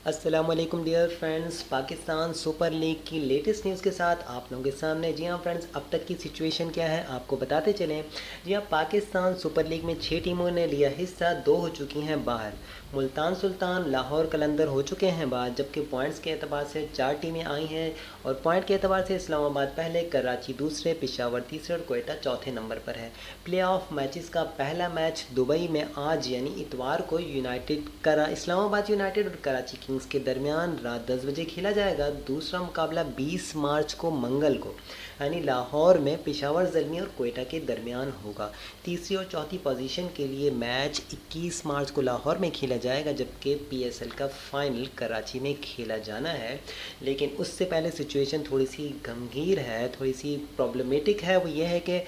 अस्सलाम वालेकुम dear friends. Pakistan super league की लेटेस्ट न्यूज़ के साथ आप लोगों के सामने। जी हाँ फ्रेंड्स, अब तक की सिचुएशन क्या है आपको बताते चलें। जी हाँ, पाकिस्तान सुपर लीग में 6 टीमों ने लिया हिस्सा, 2 हो चुकी हैं बाहर। मुल्तान सुल्तान, लाहौर कलंदर हो चुके हैं बाहर, जबकि पॉइंट्स के अतबार से 4 टीमें आई हैं। और पॉइंट के अतबार से इस्लामाबाद पहले, कराची दूसरे, पेशावर तीसरे और कोयटा चौथे नंबर पर है। प्ले ऑफ मैचेस का पहला मैच दुबई में आज यानी इतवार को इस्लामाबाद यूनाइटेड और कराची किंग्स के दरमियान रात 10 बजे खेला जाएगा। दूसरा मुकाबला 20 मार्च को मंगल को यानी लाहौर में पेशावर ज़ल्मी और कोयटा के दरमियान होगा। तीसरी और चौथी पोजीशन के लिए मैच 21 मार्च को लाहौर में खेला जाएगा, जबकि पीएसएल का फाइनल कराची में खेला जाना है। लेकिन उससे पहले सिचुएशन थोड़ी सी गंभीर है, थोड़ी सी प्रॉब्लमेटिक है। वो ये है कि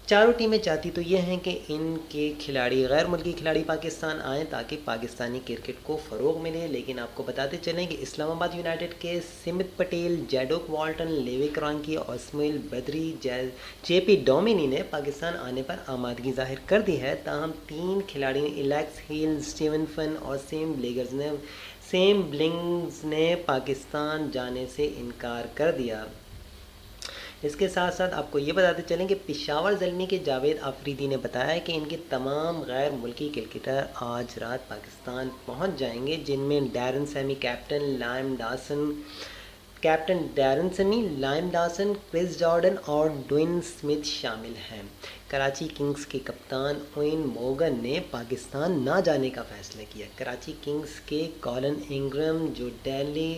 चारों टीमें चाहती तो ये हैं कि इनके खिलाड़ी, गैर मुल्की खिलाड़ी पाकिस्तान आएँ ताकि पाकिस्तानी क्रिकेट को फ़रोग मिले। लेकिन आपको बताते चलें कि इस्लामाबाद यूनाइटेड के Samit Patel, Chadwick Walton, Luke Ronchi, Samuel Badree, JP Duminy ने पाकिस्तान आने पर आमादगी जाहिर कर दी है। ताहम 3 खिलाड़ियों एलेक्स हिल, स्टीवन फन और सेम ब्लिंग्स ने पाकिस्तान जाने से इनकार कर दिया। इसके साथ साथ आपको ये बताते चलें कि पेशावर ज़ल्मी के जावेद आफरीदी ने बताया कि इनके तमाम गैर मुल्की क्रिकेटर आज रात पाकिस्तान पहुंच जाएंगे, जिनमें लाइम डासन, क्रिस जॉर्डन और ड्वेन स्मिथ शामिल हैं। कराची किंग्स के कप्तान ओइन मोगन ने पाकिस्तान ना जाने का फैसला किया। कराची किंग्स के कॉलन इंग्रम, जो डेली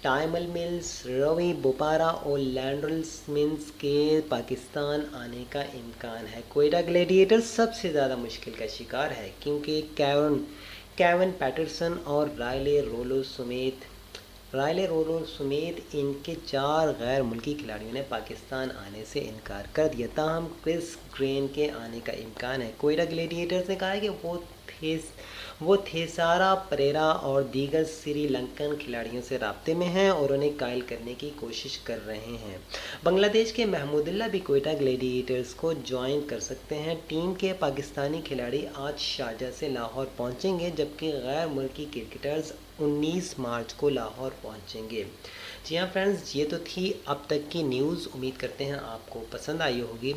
टाइमल मिल्स, रवि बोपारा और लैंड्रल स्मिंस के पाकिस्तान आने का इम्कान है। कोयटा ग्लैडिएटर्स सबसे ज़्यादा मुश्किल का शिकार है, क्योंकि केवन पैटरसन और रायले रोलो समेत इनके 4 गैर मुल्की खिलाड़ियों ने पाकिस्तान आने से इनकार कर दिया। ताहम क्रिस ग्रेन के आने का इम्कान है। कोयटा ग्लैडिएटर्स ने कहा है कि वो थेसारा परेरा और दीगर श्रीलंकन खिलाड़ियों से राब्ते में हैं और उन्हें कायल करने की कोशिश कर रहे हैं। बांग्लादेश के महमूदुल्लाह भी कोयटा ग्लैडिएटर्स को ज्वाइन कर सकते हैं। टीम के पाकिस्तानी खिलाड़ी आज शारजा से लाहौर पहुंचेंगे, जबकि गैर मुल्की क्रिकेटर्स 19 मार्च को लाहौर पहुंचेंगे। जी हाँ फ्रेंड्स, ये तो थी अब तक की न्यूज़। उम्मीद करते हैं आपको पसंद आई होगी।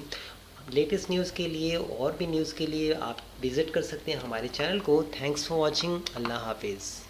लेटेस्ट न्यूज़ के लिए और भी न्यूज़ के लिए आप विज़िट कर सकते हैं हमारे चैनल को। Thanks for watching. अल्लाह हाफिज़।